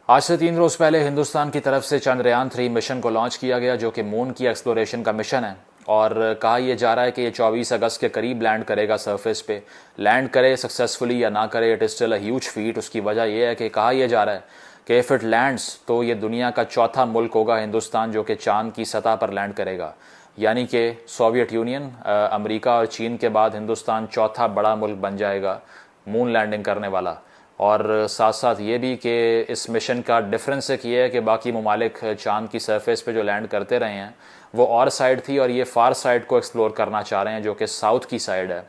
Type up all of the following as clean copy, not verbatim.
आज से 3 रोज़ पहले हिंदुस्तान की तरफ से चंद्रयान-3 मिशन को लॉन्च किया गया, जो कि मून की एक्सप्लोरेशन का मिशन है। और कहा यह जा रहा है कि ये 24 अगस्त के करीब लैंड करेगा सरफेस पे। लैंड करे सक्सेसफुली या ना करे, it is still a huge feet. उसकी वजह यह है कि कहा यह जा रहा है कि इफ़ इट लैंड्स तो ये दुनिया का चौथा मुल्क होगा हिंदुस्तान जो कि चांद की सतह पर लैंड करेगा। यानी कि सोवियत यूनियन, अमेरिका और चीन के बाद हिंदुस्तान चौथा बड़ा मुल्क बन जाएगा मून लैंडिंग करने वाला। और साथ साथ ये भी कि इस मिशन का डिफरेंस एक ये है कि बाकी ममालिक चांद की सरफेस पे जो लैंड करते रहे हैं वो और साइड थी, और ये फार साइड को एक्सप्लोर करना चाह रहे हैं जो कि साउथ की साइड है।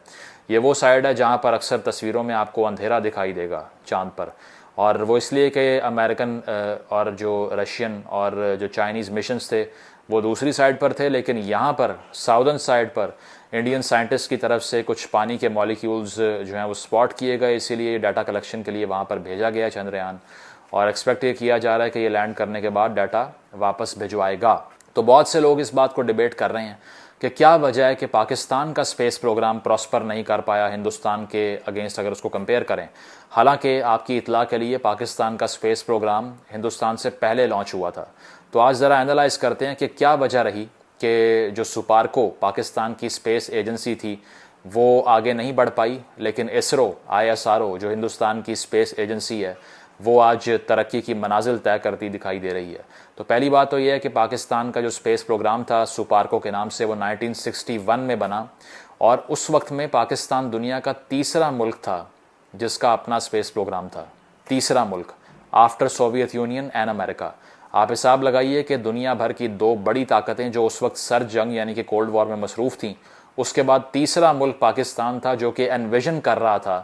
ये वो साइड है जहाँ पर अक्सर तस्वीरों में आपको अंधेरा दिखाई देगा चांद पर। और वो इसलिए कि अमेरिकन और जो रशियन और जो चाइनीज़ मिशंस थे वो दूसरी साइड पर थे, लेकिन यहाँ पर साउदर्न साइड पर इंडियन साइंटिस्ट की तरफ से कुछ पानी के मॉलिक्यूल्स जो हैं वो स्पॉट किए गए, इसीलिए डाटा कलेक्शन के लिए वहाँ पर भेजा गया चंद्रयान। और एक्सपेक्ट ये किया जा रहा है कि ये लैंड करने के बाद डाटा वापस भिजवाएगा। तो बहुत से लोग इस बात को डिबेट कर रहे हैं कि क्या वजह है कि पाकिस्तान का स्पेस प्रोग्राम प्रॉस्पर नहीं कर पाया हिंदुस्तान के अगेंस्ट, अगर उसको कंपेयर करें। हालांकि आपकी इतला के लिए पाकिस्तान का स्पेस प्रोग्राम हिंदुस्तान से पहले लॉन्च हुआ था। तो आज ज़रा एनालाइज करते हैं कि क्या वजह रही कि जो सुपार्को पाकिस्तान की स्पेस एजेंसी थी वो आगे नहीं बढ़ पाई, लेकिन इसरो ISRO जो हिंदुस्तान की स्पेस एजेंसी है वो आज तरक्की की मनाजिल तय करती दिखाई दे रही है। तो पहली बात तो यह है कि पाकिस्तान का जो स्पेस प्रोग्राम था सुपार्को के नाम से, वो 1961 में बना, और उस वक्त में पाकिस्तान दुनिया का तीसरा मुल्क था जिसका अपना स्पेस प्रोग्राम था। तीसरा मुल्क after Soviet union and America. आप हिसाब लगाइए कि दुनिया भर की दो बड़ी ताकतें जो उस वक्त सर्द जंग यानी कि कोल्ड वॉर में मसरूफ़ थीं, उसके बाद तीसरा मुल्क पाकिस्तान था जो कि एनविजन कर रहा था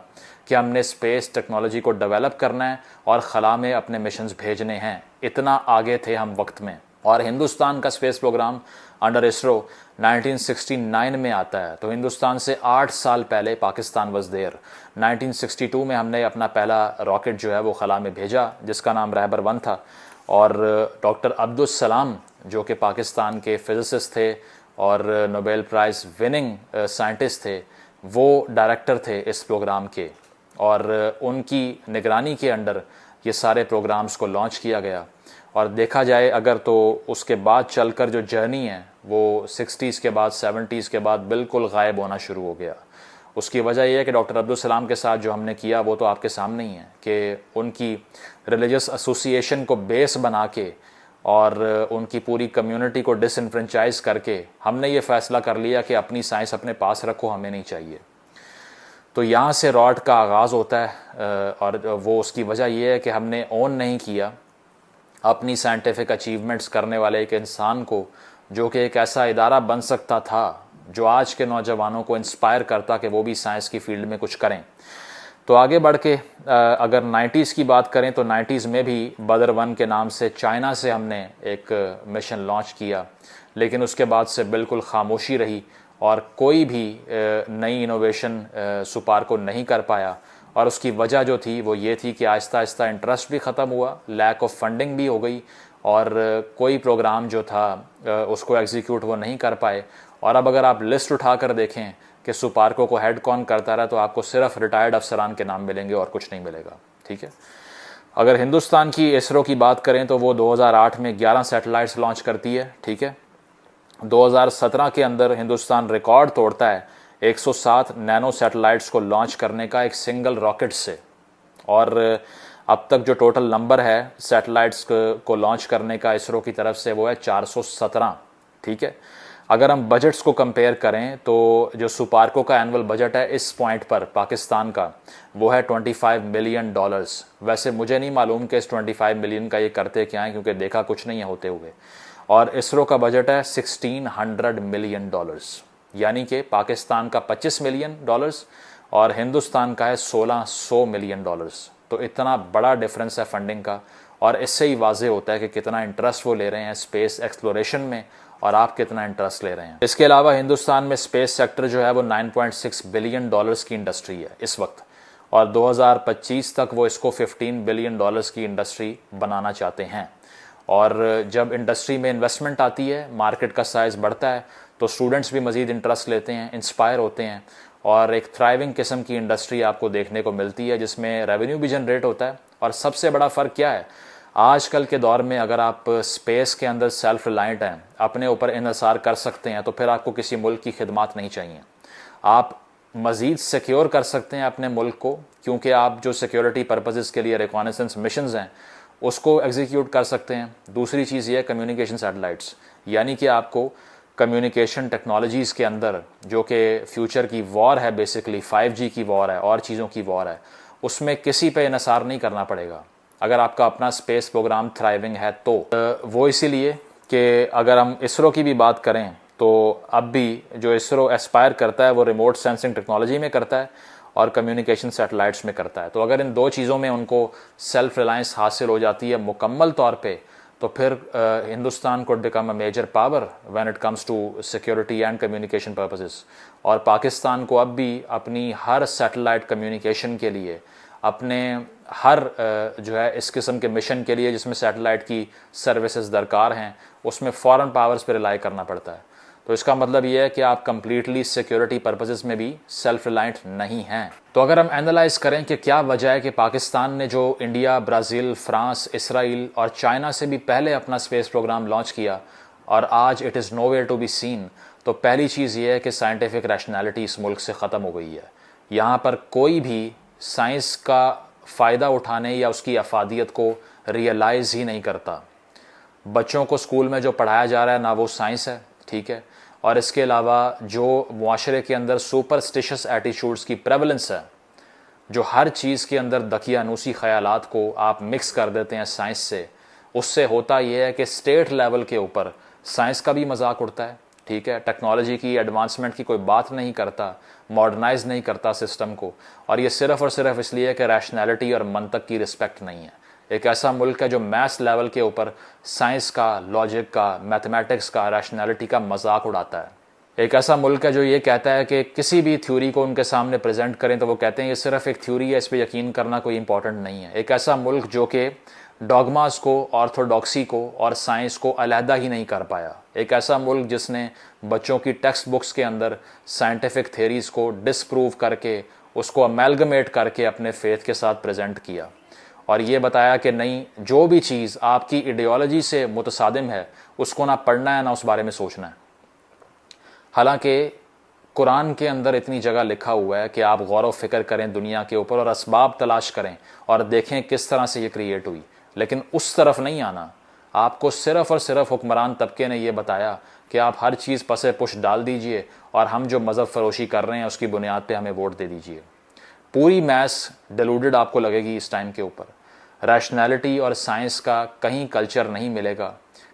कि हमने स्पेस टेक्नोलॉजी को डेवलप करना है और खला में अपने मिशंस भेजने हैं। इतना आगे थे हम वक्त में। और हिंदुस्तान का स्पेस प्रोग्राम अंडर इसरो 1969 में आता है, तो हिंदुस्तान से 8 साल पहले पाकिस्तान वॉज देयर। 1962 में हमने अपना पहला रॉकेट जो है वो खला में भेजा जिसका नाम रहबर 1 था। और डॉक्टर अब्दुल सलाम जो कि पाकिस्तान के फिजिसिस्ट थे और नोबेल प्राइज़ विनिंग साइंटिस्ट थे, वो डायरेक्टर थे इस प्रोग्राम के, और उनकी निगरानी के अंडर ये सारे प्रोग्राम्स को लॉन्च किया गया। और देखा जाए अगर तो उसके बाद चलकर जो जर्नी है वो 60s के बाद 70s के बाद बिल्कुल गायब होना शुरू हो गया। उसकी वजह यह है कि डॉक्टर अब्दुल सलाम के साथ जो हमने किया वो तो आपके सामने ही है कि उनकी रिलीजियस एसोसिएशन को बेस बना के और उनकी पूरी कम्युनिटी को डिसइनफ्रेंचाइज करके हमने ये फ़ैसला कर लिया कि अपनी साइंस अपने पास रखो, हमें नहीं चाहिए। तो यहाँ से रॉट का आगाज़ होता है, और वो उसकी वजह यह है कि हमने ओन नहीं किया अपनी साइंटिफिक अचीवमेंट्स करने वाले एक इंसान को जो कि एक ऐसा इदारा बन सकता था जो आज के नौजवानों को इंस्पायर करता कि वो भी साइंस की फील्ड में कुछ करें। तो आगे बढ़ के अगर 90s की बात करें तो 90s में भी बदर 1 के नाम से चाइना से हमने एक मिशन लॉन्च किया, लेकिन उसके बाद से बिल्कुल खामोशी रही और कोई भी नई इनोवेशन सुपार्को नहीं कर पाया। और उसकी वजह जो थी वो ये थी कि आहिस्ता आहिस्ता इंटरेस्ट भी ख़त्म हुआ, लैक ऑफ फंडिंग भी हो गई, और कोई प्रोग्राम जो था उसको एग्जीक्यूट वो नहीं कर पाए। और अब अगर आप लिस्ट उठा कर देखें कि सुपार्को को हेड कौन करता रहा तो आपको सिर्फ रिटायर्ड अफसरान के नाम मिलेंगे और कुछ नहीं मिलेगा। ठीक है। अगर हिंदुस्तान की इसरो की बात करें तो वो 2008 में 11 सैटेलाइट्स लॉन्च करती है। ठीक है। 2017 के अंदर हिंदुस्तान रिकॉर्ड तोड़ता है 107 नैनो सैटेलाइट्स को लॉन्च करने का एक सिंगल रॉकेट से। और अब तक जो टोटल नंबर है सैटेलाइट्स को लॉन्च करने का इसरो की तरफ से वो है 417। ठीक है। अगर हम बजट्स को कंपेयर करें तो जो सुपार्को का एनुअल बजट है इस पॉइंट पर पाकिस्तान का वो है $25 मिलियन। वैसे मुझे नहीं मालूम कि इस 25 मिलियन का ये करते क्या है, क्योंकि देखा कुछ नहीं है होते हुए। और इसरो का बजट है $1600 मिलियन, यानी कि पाकिस्तान का $25 मिलियन और हिंदुस्तान का है $1600 मिलियन। तो इतना बड़ा डिफरेंस है फंडिंग का, और इससे ही वाजे होता है कि कितना इंटरेस्ट वो ले रहे हैं स्पेस एक्सप्लोरेशन में और आप कितना इंटरेस्ट ले रहे हैं। इसके अलावा हिंदुस्तान में स्पेस सेक्टर जो है वो $9.6 बिलियन की इंडस्ट्री है इस वक्त, और 2025 तक वो इसको $15 बिलियन की इंडस्ट्री बनाना चाहते हैं। और जब इंडस्ट्री में इन्वेस्टमेंट आती है, मार्केट का साइज़ बढ़ता है, तो स्टूडेंट्स भी मज़ीद इंटरेस्ट लेते हैं, इंस्पायर होते हैं, और एक थ्राइविंग किस्म की इंडस्ट्री आपको देखने को मिलती है जिसमें रेवेन्यू भी जनरेट होता है। और सबसे बड़ा फ़र्क क्या है, आजकल के दौर में अगर आप स्पेस के अंदर सेल्फ रिलायंट हैं, अपने ऊपर इन्हिसार कर सकते हैं, तो फिर आपको किसी मुल्क की खिदमत नहीं चाहिए। आप मज़ीद सिक्योर कर सकते हैं अपने मुल्क को, क्योंकि आप जो सिक्योरिटी पर्पसेस के लिए रिकॉनेसेंस मिशंस हैं उसको एग्जीक्यूट कर सकते हैं। दूसरी चीज़ ये है कम्युनिकेशन सैटेलाइट्स, यानी कि आपको कम्युनिकेशन टेक्नोलॉजीज़ के अंदर जो कि फ्यूचर की वॉर है, बेसिकली 5G की वॉर है और चीज़ों की वॉर है, उसमें किसी पे इन्हिसार नहीं करना पड़ेगा अगर आपका अपना स्पेस प्रोग्राम थ्राइविंग है तो। वो इसीलिए कि अगर हम इसरो की भी बात करें तो अब भी जो इसरो एस्पायर करता है वो रिमोट सेंसिंग टेक्नोलॉजी में करता है और कम्युनिकेशन सैटेलाइट्स में करता है। तो अगर इन दो चीज़ों में उनको सेल्फ रिलायंस हासिल हो जाती है मुकम्मल तौर पे, तो फिर Hindustan could become a major power when it comes to security and communication purposes। और पाकिस्तान को अब भी अपनी हर सैटेलाइट कम्युनिकेशन के लिए, अपने हर जो है इस किस्म के मिशन के लिए जिसमें सैटेलाइट की सर्विसेज दरकार हैं, उसमें फॉरेन पावर्स पर रिलाई करना पड़ता है। तो इसका मतलब ये है कि आप कंप्लीटली सिक्योरिटी पर्पसेस में भी सेल्फ रिलायंट नहीं हैं। तो अगर हम एनालाइज करें कि क्या वजह है कि पाकिस्तान ने जो इंडिया, ब्राज़ील, फ्रांस, इसराइल और चाइना से भी पहले अपना स्पेस प्रोग्राम लॉन्च किया और आज it is nowhere to be seen, तो पहली चीज़ ये है कि साइंटिफिक रैशनैलिटी इस मुल्क से ख़त्म हो गई है। यहाँ पर कोई भी साइंस का फ़ायदा उठाने या उसकी अफादियत को रियलाइज़ ही नहीं करता। बच्चों को स्कूल में जो पढ़ाया जा रहा है ना वो साइंस है, ठीक है, और इसके अलावा जो मुआशरे के अंदर सुपरस्टिशियस एटीट्यूड्स की प्रेवलेंस है, जो हर चीज़ के अंदर दकियानूसी ख्यालात को आप मिक्स कर देते हैं साइंस से, उससे होता यह है कि स्टेट लेवल के ऊपर साइंस का भी मजाक उड़ता है, ठीक है, टेक्नोलॉजी की एडवांसमेंट की कोई बात नहीं करता, मॉडर्नाइज नहीं करता सिस्टम को, और ये सिर्फ़ और सिर्फ इसलिए कि रैशनैलिटी और मंतक की रिस्पेक्ट नहीं है। एक ऐसा मुल्क है जो मैथ्स लेवल के ऊपर साइंस का, लॉजिक का, मैथमेटिक्स का, रैशनैलिटी का मजाक उड़ाता है। एक ऐसा मुल्क है जो ये कहता है कि किसी भी थ्योरी को उनके सामने प्रेजेंट करें तो वो कहते हैं ये सिर्फ एक थ्योरी है, इस पर यकीन करना कोई इंपॉर्टेंट नहीं है। एक ऐसा मुल्क जो कि डॉगमास को, ऑर्थोडॉक्सी को और साइंस को अलहदा ही नहीं कर पाया। एक ऐसा मुल्क जिसने बच्चों की टेक्स्ट बुक्स के अंदर साइंटिफिक थेरीज़ को डिसप्रूव करके, उसको अमेलगमेट करके अपने फेथ के साथ प्रेजेंट किया और ये बताया कि नहीं, जो भी चीज़ आपकी आइडियोलॉजी से मुतसादिम है उसको ना पढ़ना है ना उस बारे में सोचना है। हालांकि कुरान के अंदर इतनी जगह लिखा हुआ है कि आप गौर व फिक्र करें दुनिया के ऊपर और असबाब तलाश करें और देखें किस तरह से ये क्रिएट हुई, लेकिन उस तरफ नहीं आना। आपको सिर्फ़ और सिर्फ हुक्मरान तबके ने यह बताया कि आप हर चीज़ पसे पुश डाल दीजिए और हम जो मज़हब फरोशी कर रहे हैं उसकी बुनियाद पर हमें वोट दे दीजिए। पूरी मैथ्स डिलूडेड आपको लगेगी इस टाइम के ऊपर। रैशनैलिटी और साइंस का कहीं कल्चर नहीं मिलेगा,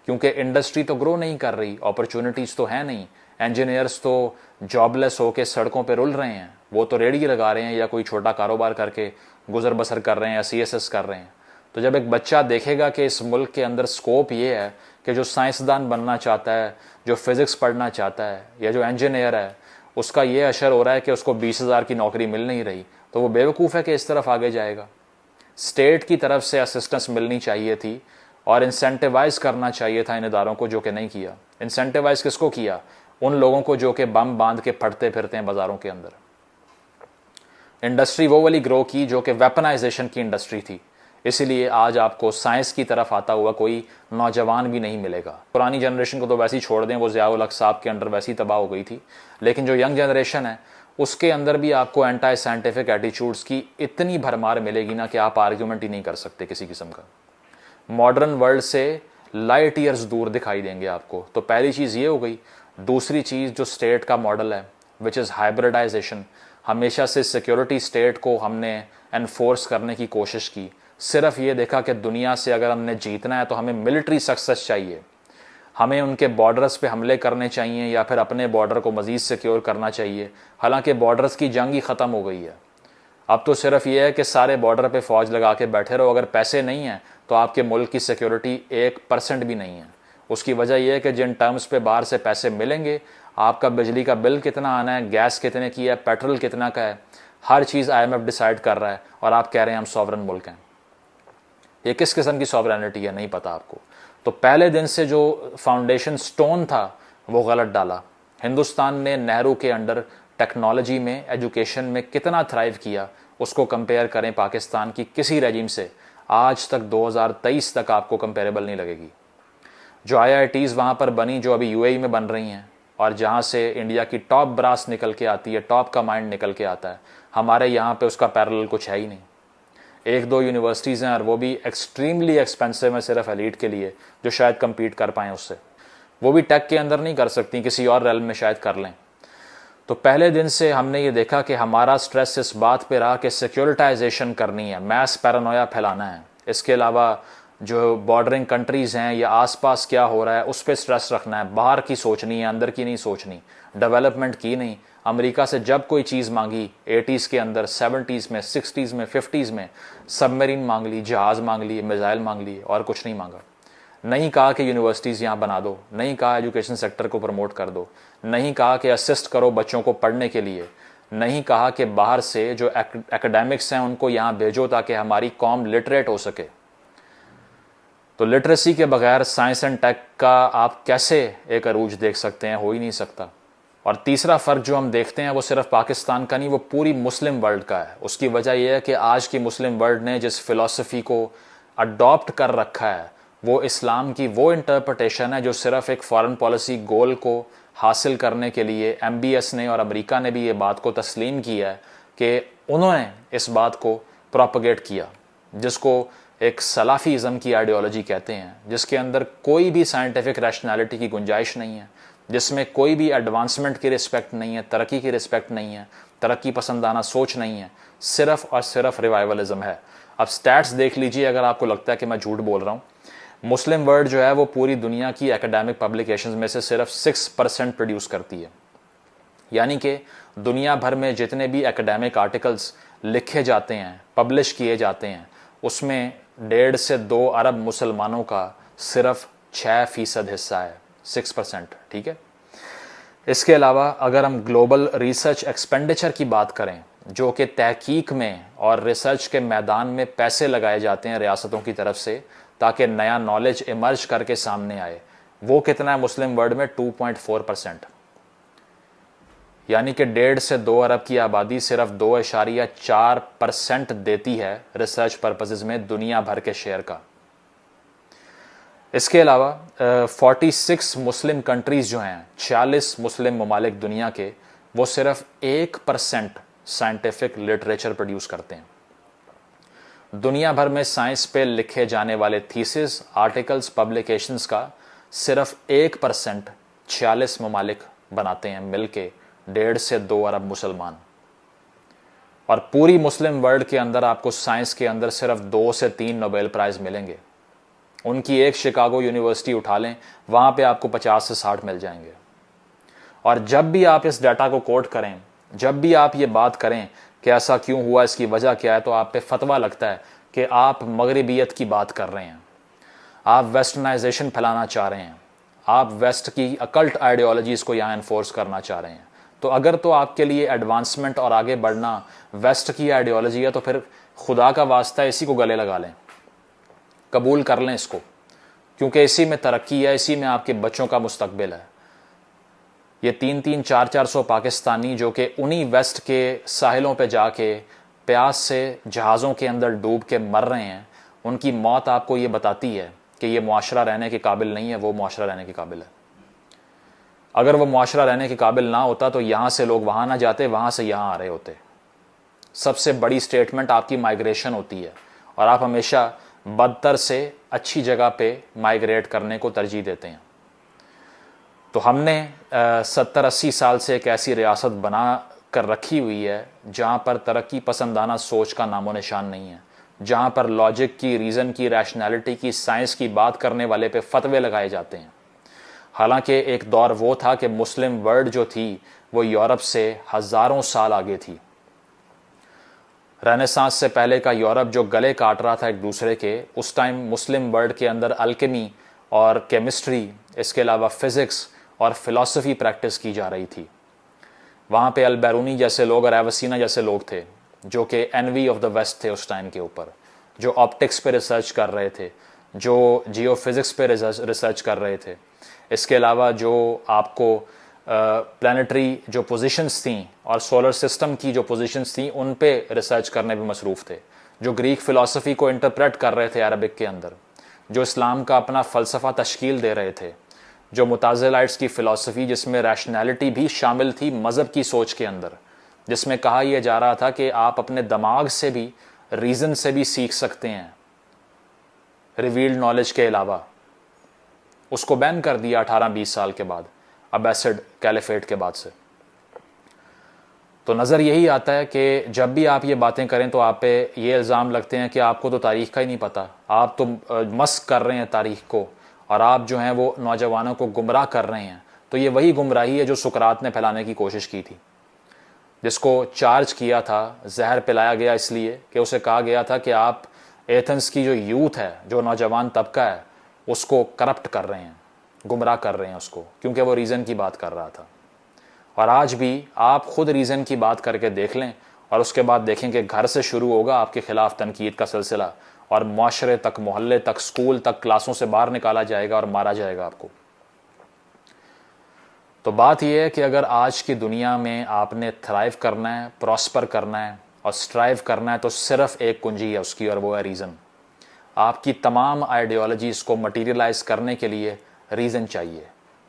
क्योंकि इंडस्ट्री तो ग्रो नहीं कर रही, अपॉर्चुनिटीज़ तो है नहीं, इंजीनियर्स तो जॉबलेस होकर सड़कों पे रुल रहे हैं, वो तो रेडी लगा रहे हैं या कोई छोटा कारोबार करके गुजर बसर कर रहे हैं या CSS कर रहे हैं। तो जब एक बच्चा देखेगा कि इस मुल्क के अंदर स्कोप ये है कि जो साइंसदान बनना चाहता है, जो फिज़िक्स पढ़ना चाहता है या जो इंजीनियर है, उसका ये असर हो रहा है कि उसको 20,000 की नौकरी मिल नहीं रही, तो वो बेवकूफ़ है कि इस तरफ आगे जाएगा। स्टेट की तरफ से असिस्टेंस मिलनी चाहिए थी और इंसेंटिवाइज करना चाहिए था इन इदारों को, जो कि नहीं किया। इंसेंटिवाइज किसको किया? उन लोगों को जो कि बम बांध के फटते फिरते हैं बाजारों के अंदर। इंडस्ट्री वो वाली ग्रो की जो कि वेपनाइजेशन की इंडस्ट्री थी। इसीलिए आज आपको साइंस की तरफ आता हुआ कोई नौजवान भी नहीं मिलेगा। पुरानी जनरेशन को तो वैसे ही छोड़ दें, वो ज़िया उल हक साहब के अंडर वैसे ही तबाह हो गई थी, लेकिन जो यंग जनरेशन है उसके अंदर भी आपको एंटी साइंटिफिक एटीट्यूड्स की इतनी भरमार मिलेगी ना कि आप आर्ग्यूमेंट ही नहीं कर सकते किसी किस्म का। मॉडर्न वर्ल्ड से लाइट ईयर्स दूर दिखाई देंगे आपको। तो पहली चीज़ ये हो गई। दूसरी चीज़ जो स्टेट का मॉडल है विच इज़ हाइब्रिडाइजेशन, हमेशा से सिक्योरिटी स्टेट को हमने एनफोर्स करने की कोशिश की। सिर्फ ये देखा कि दुनिया से अगर हमने जीतना है तो हमें मिलिट्री सक्सेस चाहिए, हमें उनके बॉर्डर्स पे हमले करने चाहिए या फिर अपने बॉर्डर को मज़ीद सिक्योर करना चाहिए। हालांकि बॉर्डर्स की जंग ही ख़त्म हो गई है। अब तो सिर्फ ये है कि सारे बॉर्डर पे फ़ौज लगा के बैठे रहो। अगर पैसे नहीं हैं तो आपके मुल्क की सिक्योरिटी 1% भी नहीं है। उसकी वजह यह है कि जिन टर्म्स पे बाहर से पैसे मिलेंगे, आपका बिजली का बिल कितना आना है, गैस कितने की है, पेट्रोल कितना का है, हर चीज़ IMF डिसाइड कर रहा है और आप कह रहे हैं हम सॉवरन मुल्क हैं। ये किस किस्म की सॉवरेनिटी है, नहीं पता आपको। तो पहले दिन से जो फाउंडेशन स्टोन था वो गलत डाला। हिंदुस्तान ने नेहरू के अंडर टेक्नोलॉजी में, एजुकेशन में कितना थ्राइव किया, उसको कंपेयर करें पाकिस्तान की किसी रेजिम से, आज तक 2023 तक आपको कंपेरेबल नहीं लगेगी। जो IITs वहाँ पर बनी, जो अभी UAE में बन रही हैं, और जहाँ से इंडिया की टॉप ब्रास निकल के आती है, टॉप का माइंड निकल के आता है, हमारे यहाँ पे उसका पैरेलल कुछ है ही नहीं। एक दो यूनिवर्सिटीज़ हैं और वो भी एक्सट्रीमली एक्सपेंसिव है सिर्फ एलीट के लिए, जो शायद कम्पीट कर पाएँ उससे। वो भी टेक के अंदर नहीं कर सकती, किसी और रेल में शायद कर लें। तो पहले दिन से हमने ये देखा कि हमारा स्ट्रेस इस बात पे रहा कि सिक्योरिटाइजेशन करनी है, मैस पैरानोया फैलाना है। इसके अलावा जो बॉर्डरिंग कंट्रीज़ हैं या आसपास क्या हो रहा है उस पर स्ट्रेस रखना है। बाहर की सोचनी है, अंदर की नहीं सोचनी, डेवलपमेंट की नहीं। अमेरिका से जब कोई चीज़ मांगी 80s के अंदर, 70s में, 60s में, 50s में, सबमरीन मांग ली, जहाज़ मांग लिए, मिसाइल मांग लिए, और कुछ नहीं मांगा। नहीं कहा कि यूनिवर्सिटीज़ यहाँ बना दो, नहीं कहा एजुकेशन सेक्टर को प्रमोट कर दो, नहीं कहा कि असिस्ट करो बच्चों को पढ़ने के लिए, नहीं कहा कि बाहर से जो एकेडमिक्स हैं उनको यहाँ भेजो ताकि हमारी कौम लिटरेट हो सके। तो लिटरेसी के बगैर साइंस एंड टेक का आप कैसे एक अरूज देख सकते हैं? हो ही नहीं सकता। और तीसरा फ़र्क जो हम देखते हैं वो सिर्फ पाकिस्तान का नहीं, वो पूरी मुस्लिम वर्ल्ड का है। उसकी वजह यह है कि आज की मुस्लिम वर्ल्ड ने जिस फ़िलासफ़ी को अडॉप्ट कर रखा है वो इस्लाम की वो इंटरप्रटेशन है जो सिर्फ एक फॉरेन पॉलिसी गोल को हासिल करने के लिए MBS ने और अमेरिका ने भी ये बात को तस्लीम किया है कि उन्होंने इस बात को प्रोपगेट किया, जिसको एक सलाफीज़म की आइडियोलॉजी कहते हैं, जिसके अंदर कोई भी साइंटिफिक रैशनैलिटी की गुंजाइश नहीं है, जिसमें कोई भी एडवांसमेंट की रिस्पेक्ट नहीं है, तरक्की की रिस्पेक्ट नहीं है, तरक्की पसंदाना सोच नहीं है, सिर्फ और सिर्फ रिवाइवलिज्म है। अब स्टैट्स देख लीजिए अगर आपको लगता है कि मैं झूठ बोल रहा हूँ। मुस्लिम वर्ल्ड जो है वो पूरी दुनिया की एकेडमिक पब्लिकेशंस में से सिर्फ 6% प्रोड्यूस करती है। यानी कि दुनिया भर में जितने भी एकेडमिक आर्टिकल्स लिखे जाते हैं, पब्लिश किए जाते हैं, उसमें 1.5 से 2 अरब मुसलमानों का सिर्फ 6% हिस्सा है, 6%। ठीक है। इसके अलावा अगर हम ग्लोबल रिसर्च एक्सपेंडिचर की बात करें, जो कि तहकीक में और रिसर्च के मैदान में पैसे लगाए जाते हैं रियासतों की तरफ से ताकि नया नॉलेज इमर्ज करके सामने आए, वो कितना है मुस्लिम वर्ल्ड में? 2.4%। यानी कि 1.5 से 2 अरब की आबादी सिर्फ 2.4% देती है रिसर्च पर्पसेस में दुनिया भर के शेयर का। इसके अलावा 46 मुस्लिम कंट्रीज़ जो हैं, 46 मुस्लिम ममालिक दुनिया के, वो सिर्फ 1% साइंटिफिक लिटरेचर प्रोड्यूस करते हैं। दुनिया भर में साइंस पे लिखे जाने वाले थीसिस, आर्टिकल्स, पब्लिकेशंस का सिर्फ 1% 46 ममालिक बनाते हैं मिलके, 1.5 से 2 अरब मुसलमान। और पूरी मुस्लिम वर्ल्ड के अंदर आपको साइंस के अंदर सिर्फ 2 से 3 नोबेल प्राइज़ मिलेंगे। उनकी एक शिकागो यूनिवर्सिटी उठा लें, वहाँ पे आपको 50 से 60 मिल जाएंगे। और जब भी आप इस डाटा को कोट करें, जब भी आप ये बात करें कि ऐसा क्यों हुआ, इसकी वजह क्या है, तो आप पे फतवा लगता है कि आप मगरिबियत की बात कर रहे हैं, आप वेस्टर्नाइजेशन फैलाना चाह रहे हैं, आप वेस्ट की अकल्ट आइडियोलॉजीज़ को यहाँ इन्फोर्स करना चाह रहे हैं। तो अगर तो आपके लिए एडवांसमेंट और आगे बढ़ना वेस्ट की आइडियोलॉजी है, तो फिर खुदा का वास्ता इसी को गले लगा लें, कबूल कर लें इसको, क्योंकि इसी में तरक्की है, इसी में आपके बच्चों का मुस्तकबिल है। ये 300, 400 पाकिस्तानी जो कि उन्हीं वेस्ट के साहिलों पे जाके प्यास से जहाज़ों के अंदर डूब के मर रहे हैं, उनकी मौत आपको ये बताती है कि ये मुआशरा रहने के काबिल नहीं है, वो मुआशरा रहने के काबिल है। अगर वो मुआशरा रहने के काबिल ना होता तो यहाँ से लोग वहाँ ना जाते, वहाँ से यहाँ आ रहे होते। सबसे बड़ी स्टेटमेंट आपकी माइग्रेशन होती है, और आप हमेशा बदतर से अच्छी जगह पे माइग्रेट करने को तरजीह देते हैं। तो हमने 70-80 साल से एक ऐसी रियासत बना कर रखी हुई है जहाँ पर तरक्की पसंदाना सोच का नामो निशान नहीं है, जहाँ पर लॉजिक की, रीज़न की, रैशनैलिटी की, साइंस की बात करने वाले पे फतवे लगाए जाते हैं। हालांकि एक दौर वो था कि मुस्लिम वर्ल्ड जो थी वो यूरोप से हज़ारों साल आगे थी। रेनेसांस से पहले का यूरोप जो गले काट रहा था एक दूसरे के, उस टाइम मुस्लिम वर्ल्ड के अंदर अल्केमी और केमिस्ट्री, इसके अलावा फ़िज़िक्स और फ़िलासफ़ी प्रैक्टिस की जा रही थी। वहाँ पे अल-बैरूनी जैसे लोग और एवसीना जैसे लोग थे जो कि एनवी ऑफ द वेस्ट थे उस टाइम के ऊपर, जो ऑप्टिक्स पे रिसर्च कर रहे थे, जो जियोफिज़िक्स पे रिसर्च कर रहे थे। इसके अलावा जो आपको प्लानिटरी जो पोजीशंस थी और सोलर सिस्टम की जो पोजीशंस थी उन पे रिसर्च करने में मसरूफ़ थे। जो ग्रीक फ़िलासफ़ी को इंटरप्रेट कर रहे थे अरबिक के अंदर, जो इस्लाम का अपना फ़लसफ़ा तश्कील दे रहे थे, जो मुताज़िलाइट्स की फ़िलासफ़ी जिसमें रैशनैलिटी भी शामिल थी मज़हब की सोच के अंदर, जिसमें कहा यह जा रहा था कि आप अपने दिमाग से भी, रीज़न से भी सीख सकते हैं रिवील्ड नॉलेज के अलावा, उसको बैन कर दिया 18-20 साल के बाद, अब्बासिड कैलिफेट के बाद से। तो नज़र यही आता है कि जब भी आप ये बातें करें तो आप पे ये इल्ज़ाम लगते हैं कि आपको तो तारीख़ का ही नहीं पता, आप तो मस्क कर रहे हैं तारीख़ को, और आप जो हैं वो नौजवानों को गुमराह कर रहे हैं। तो ये वही गुमराही है जो सुकरात ने फैलाने की कोशिश की थी, जिसको चार्ज किया था, जहर पिलाया गया इसलिए कि उसे कहा गया था कि आप एथेंस की जो यूथ है, जो नौजवान तबका है, उसको करप्ट कर रहे हैं, गुमराह कर रहे हैं उसको, क्योंकि वो रीज़न की बात कर रहा था। और आज भी आप खुद रीज़न की बात करके देख लें और उसके बाद देखें कि घर से शुरू होगा आपके ख़िलाफ़ तनकीद का सिलसिला, और माशरे तक, मोहल्ले तक, स्कूल तक, क्लासों से बाहर निकाला जाएगा और मारा जाएगा आपको। तो बात यह है कि अगर आज की दुनिया में आपने थ्राइव करना है, प्रॉस्पर करना है और स्ट्राइव करना है, तो सिर्फ एक कुंजी है उसकी, और वो है रीज़न। आपकी तमाम आइडियोलॉजीज़ को मटीरियलाइज करने के लिए रीज़न चाहिए।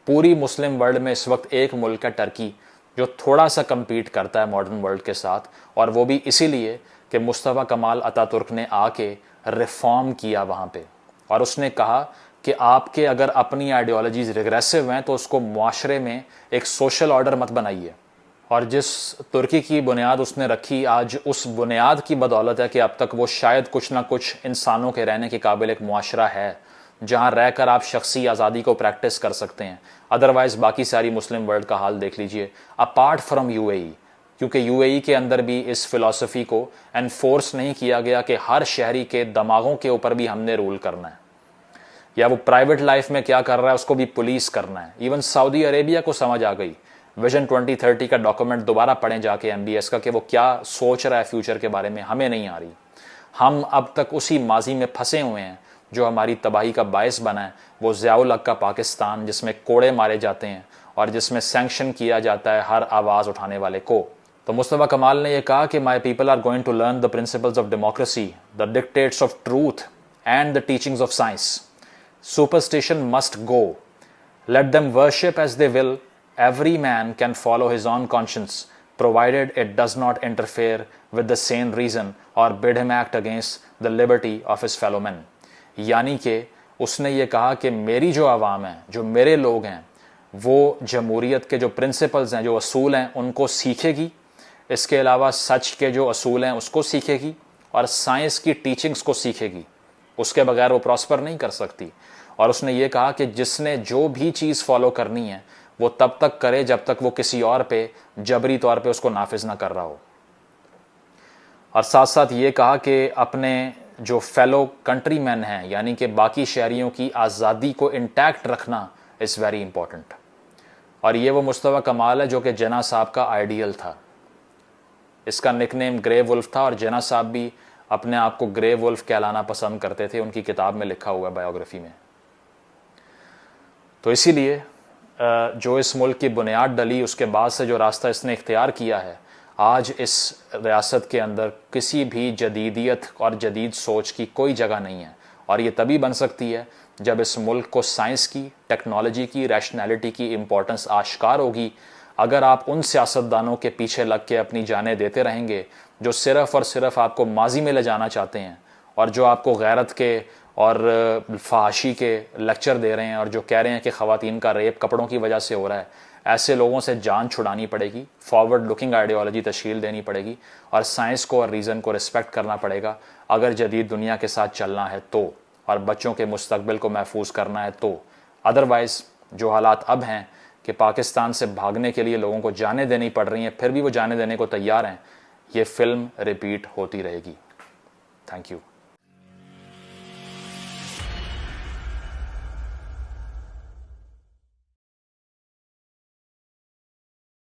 पूरी मुस्लिम वर्ल्ड में इस वक्त एक मुल्क है टर्की, जो थोड़ा सा कम्पीट करता है मॉडर्न वर्ल्ड के साथ, और वो भी इसीलिए कि मुस्तफ़ा कमाल अतातुर्क ने आके रिफॉर्म किया वहाँ पे, और उसने कहा कि आपके अगर अपनी आइडियोलॉजीज़ रिग्रेसिव हैं तो उसको मुआशरे में एक सोशल ऑर्डर मत बनाइए। और जिस तुर्की की बुनियाद उसने रखी, आज उस बुनियाद की बदौलत है कि अब तक वो शायद कुछ ना कुछ इंसानों के रहने के काबिल एक मुआशरा है, जहाँ रहकर आप शख्सी आज़ादी को प्रैक्टिस कर सकते हैं। अदरवाइज़ बाकी सारी मुस्लिम वर्ल्ड का हाल देख लीजिए, अपार्ट फ्रॉम यूएई, क्योंकि यूएई के अंदर भी इस फ़िलासफ़ी को एनफोर्स नहीं किया गया कि हर शहरी के दिमागों के ऊपर भी हमने रूल करना है, या वो प्राइवेट लाइफ में क्या कर रहा है उसको भी पुलिस करना है। इवन सऊदी अरेबिया को समझ आ गई, विजन 2030 का डॉक्यूमेंट दोबारा पढ़ें जाके MBS का, कि वो क्या सोच रहा है फ्यूचर के बारे में, हमें नहीं आ रही। हम अब तक उसी माजी में फंसे हुए हैं जो हमारी तबाही का बायस बना है, वो ज़ियाउल हक का पाकिस्तान, जिसमें कोड़े मारे जाते हैं और जिसमें सैंक्शन किया जाता है हर आवाज़ उठाने वाले को। तो मुस्तफ़ा कमाल ने यह कहा कि my people are going to learn the principles of democracy, the dictates of truth and the teachings of science. Superstition must go. Let them worship as they will. Every man can follow his own conscience, provided it does not interfere with the sane reason or bid him act against the liberty of his fellow men. यानी कि उसने ये कहा कि मेरी जो आवाम है, जो मेरे लोग हैं, वो जमहूरियत के जो प्रिंसिपल्स हैं, जो असूल हैं, उनको सीखेगी। इसके अलावा सच के जो असूल हैं उसको सीखेगी, और साइंस की टीचिंग्स को सीखेगी। उसके बगैर वो प्रॉस्पर नहीं कर सकती। और उसने ये कहा कि जिसने जो भी चीज़ फॉलो करनी है वो तब तक करे जब तक वो किसी और पे जबरी तौर पे उसको नाफिज ना कर रहा हो। और साथ साथ ये कहा कि अपने जो फेलो कंट्री मैन हैं, यानी कि बाकी शहरियों की आज़ादी को इंटैक्ट रखना इज़ वेरी इंपॉर्टेंट। और ये वो मुस्तफ़ा कमाल है जो कि जिन्ना साहब का आइडियल था। इसका निकनेम ग्रे वुल्फ था, और जिन्ना साहब भी अपने आप को ग्रे वुल्फ कहलाना पसंद करते थे, उनकी किताब में लिखा हुआ है, बायोग्राफी में। तो इसीलिए जो इस मुल्क की बुनियाद डली, उसके बाद से जो रास्ता इसने इख्तियार किया है, आज इस रियासत के अंदर किसी भी जदीदियत और जदीद सोच की कोई जगह नहीं है। और ये तभी बन सकती है जब इस मुल्क को साइंस की, टेक्नोलॉजी की, रैशनैलिटी की इम्पोर्टेंस आश्कार होगी। अगर आप उन सियासतदानों के पीछे लग के अपनी जानें देते रहेंगे जो सिर्फ़ और सिर्फ आपको माजी में ले जाना चाहते हैं, और जो आपको गैरत के और फहाशी के लेक्चर दे रहे हैं, और जो कह रहे हैं कि ख़वातीन का रेप कपड़ों की वजह से हो रहा है, ऐसे लोगों से जान छुड़ानी पड़ेगी, फॉरवर्ड लुकिंग आइडियोलॉजी तश्कील देनी पड़ेगी, और साइंस को और रीज़न को रिस्पेक्ट करना पड़ेगा अगर जदीद दुनिया के साथ चलना है तो, और बच्चों के मुस्तकबिल को महफूज करना है तो। अदरवाइज़ जो हालात अब हैं कि पाकिस्तान से भागने के लिए लोगों को जाने देनी पड़ रही हैं, फिर भी वो जाने देने को तैयार हैं, ये फिल्म रिपीट होती रहेगी। Thank you.